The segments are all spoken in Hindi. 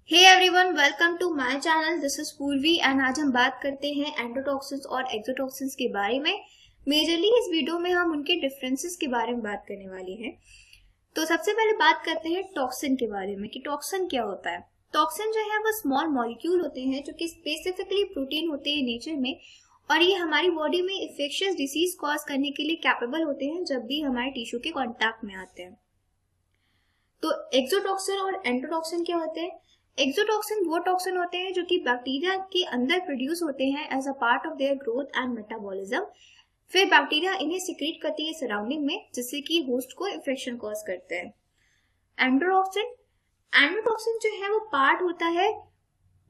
Hey everyone, welcome to my channel. This is Purvi and आज हम बात करते हैं एंडोटॉक्सिन्स और एक्सोटॉक्सिन्स के बारे में। मेजरली इस वीडियो में हम उनके डिफरेंसेस के बारे में बात करने वाले हैं। तो सबसे पहले बात करते हैं टॉक्सिन के बारे में कि टॉक्सिन क्या होता है। टॉक्सिन जो है वो स्मॉल मॉलिक्यूल होते हैं जो कि स्पेसिफिकली प्रोटीन होते हैं नेचर में, और ये हमारी बॉडी में इन्फेक्शियस डिसीज कॉज करने के लिए कैपेबल होते हैं जब भी हमारे टिश्यू के कॉन्टैक्ट में आते हैं। तो एक्सोटॉक्सिन और एंडोटॉक्सिन क्या होते हैं? एक्सोटॉक्सिन वो टॉक्सिन होते हैं जो कि बैक्टीरिया के अंदर प्रोड्यूस होते हैं as a part of their growth and metabolism. फिर बैक्टीरिया इन्हें सिक्रीट करती है सराउंडिंग में, जिससे कि होस्ट को इन्फेक्शन कॉज करते हैं। एंडोटॉक्सिन जो है वो पार्ट होता है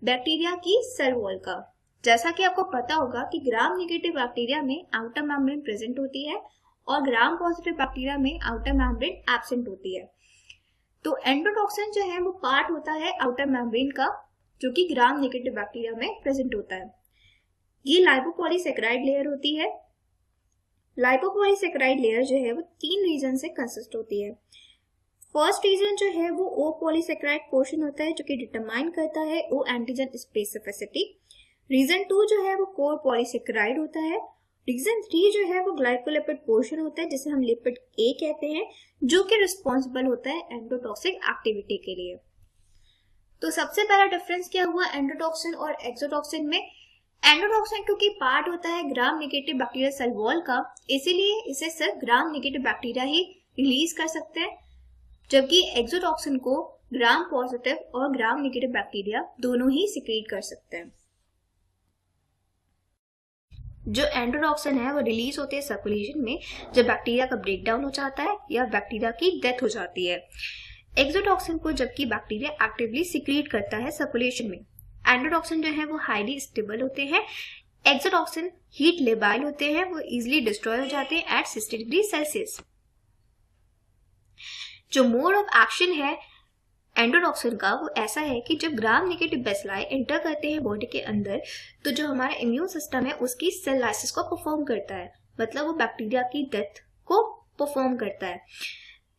बैक्टीरिया की सेल वॉल का। जैसा कि आपको पता होगा कि ग्राम नेगेटिव बैक्टीरिया में आउटर मेम्ब्रेन प्रेजेंट होती है और ग्राम पॉजिटिव बैक्टीरिया में आउटर मेम्ब्रेन एब्सेंट होती है। तो एंडोटॉक्सिन जो है वो पार्ट होता है आउटर मेम्ब्रेन का, जो कि ग्राम नेगेटिव बैक्टीरिया में प्रेजेंट होता है। ये लाइपोपॉलीसेकेराइड लेयर होती है। लाइपोपॉलीसेकेराइड लेयर जो है वो 3 रीजन से कंसिस्ट होती है। फर्स्ट रीजन जो है वो ओ पॉलीसेकेराइड पोर्शन होता है जो कि डिटरमाइन करता है ओ एंटीजन स्पेसिफिसिटी। रीजन 2 जो है वो कोर पॉलीसेकेराइड होता है। रीजन 3 जो है वो ग्लाइकोलिपिड पोर्शन होता है जिसे हम लिपिड ए कहते हैं, जो कि रिस्पॉन्सिबल होता है एंडोटॉक्सिक एक्टिविटी के लिए। तो सबसे पहला डिफरेंस क्या हुआ एंडोटॉक्सिन और एक्सोटॉक्सिन में? एंडोटॉक्सिन क्योंकि पार्ट होता है gram negative bacteria cell wall का, इसीलिए इसे सिर्फ ग्राम नेगेटिव बैक्टीरिया ही रिलीज कर सकते हैं, जबकि एक्सोटॉक्सिन को ग्राम पॉजिटिव और ग्राम नेगेटिव बैक्टीरिया दोनों ही सिक्रीट कर सकते हैं। जो एंडोटॉक्सिन है वो रिलीज होते हैं सर्कुलेशन में जब बैक्टीरिया का ब्रेकडाउन हो जाता है या बैक्टीरिया की डेथ हो जाती है। एक्सोटॉक्सिन को जबकि बैक्टीरिया एक्टिवली सिक्रीट करता है सर्कुलेशन में। एंडोटॉक्सिन जो है वो हाईली स्टेबल होते हैं। एक्सोटॉक्सिन हीट लेबाइल होते हैं, वो इजिली डिस्ट्रॉय हो जाते हैं एट 60 डिग्री सेल्सियस। जो मोड ऑफ एक्शन है एंडोटॉक्सिन का वो ऐसा है कि जब ग्राम नेगेटिव बेसिलाई एंटर करते हैं बॉडी के अंदर, तो जो हमारा इम्यून सिस्टम है उसकी सेल लाइसिस को परफॉर्म करता है, मतलब वो बैक्टीरिया की डेथ को परफॉर्म करता है।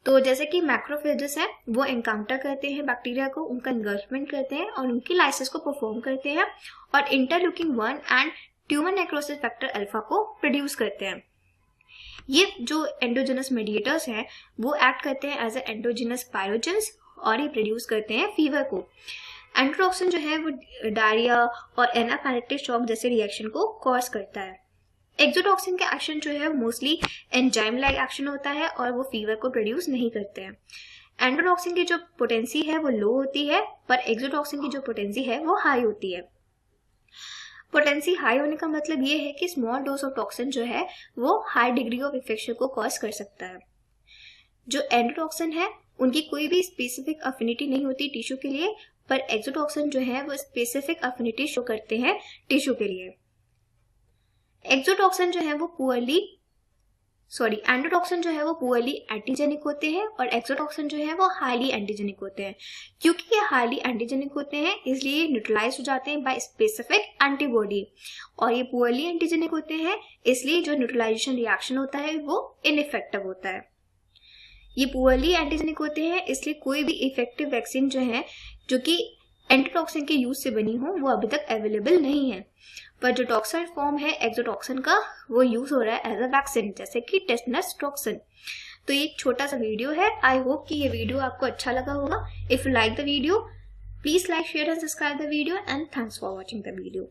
तो जैसे कि मैक्रोफेजेस है वो एनकाउंटर करते हैं बैक्टीरिया को, उनका एंगल्फमेंट करते हैं और उनकी लाइसिस को परफॉर्म करते हैं और interleukin 1 and tumour necrosis factor alpha को प्रोड्यूस करते हैं। ये जो एंडोजेनस मेडिएटर्स हैं वो एक्ट करते हैं एज ए एंडोजेनस पायरोजेंस और ये प्रोड्यूस करते हैं फीवर को। एंडोटॉक्सिन जो है वो डायरिया और एनाफिलेक्टिक शॉक जैसे रिएक्शन को कॉज करता है। एक्सोटॉक्सिन का एक्शन जो है वो मोस्टली एंजाइम लाइक एक्शन होता है और वो फीवर को प्रोड्यूस नहीं करते हैं। एंडोटॉक्सिन की जो पोटेंसी है वो लो होती है, पर एक्सोटॉक्सिन की जो पोटेंसी है वो हाई होती है। पोटेंसी हाई होने का मतलब ये है कि स्मॉल डोज ऑफ टॉक्सिन जो है वो हाई डिग्री ऑफ इन्फेक्शन को कॉज कर सकता है। जो एंडोटॉक्सिन है उनकी कोई भी स्पेसिफिक अफिनिटी नहीं होती टिश्यू के लिए, पर एक्सोटॉक्सिन जो है वो स्पेसिफिक अफिनिटी शो करते हैं टिश्यू के लिए। एंडोटॉक्सिन जो है वो पुअरली एंटीजेनिक होते हैं और एक्सोटॉक्सिन जो है वो हाईली एंटीजेनिक होते हैं। क्योंकि ये हाईली एंटीजेनिक होते हैं इसलिए न्यूट्रलाइज हो जाते हैं बाय स्पेसिफिक एंटीबॉडी, और ये पुअरली एंटीजेनिक होते हैं इसलिए जो न्यूट्रलाइजेशन रिएक्शन होता है वो इनइफेक्टिव होता है। ये पुअरली एंटीजेनिक होते हैं इसलिए कोई भी इफेक्टिव वैक्सीन जो है जो कि एंटीटॉक्सिन के यूज से बनी हो वो अभी तक अवेलेबल नहीं है, पर जो टॉक्सिन फॉर्म है एक्सोटॉक्सिन का वो यूज हो रहा है एज अ वैक्सीन, जैसे कि टेटनस टॉक्सिन। तो ये एक छोटा सा वीडियो है। आई होप कि ये वीडियो आपको अच्छा लगा होगा। If you like the video please like, share and subscribe the video and thanks for watching the video.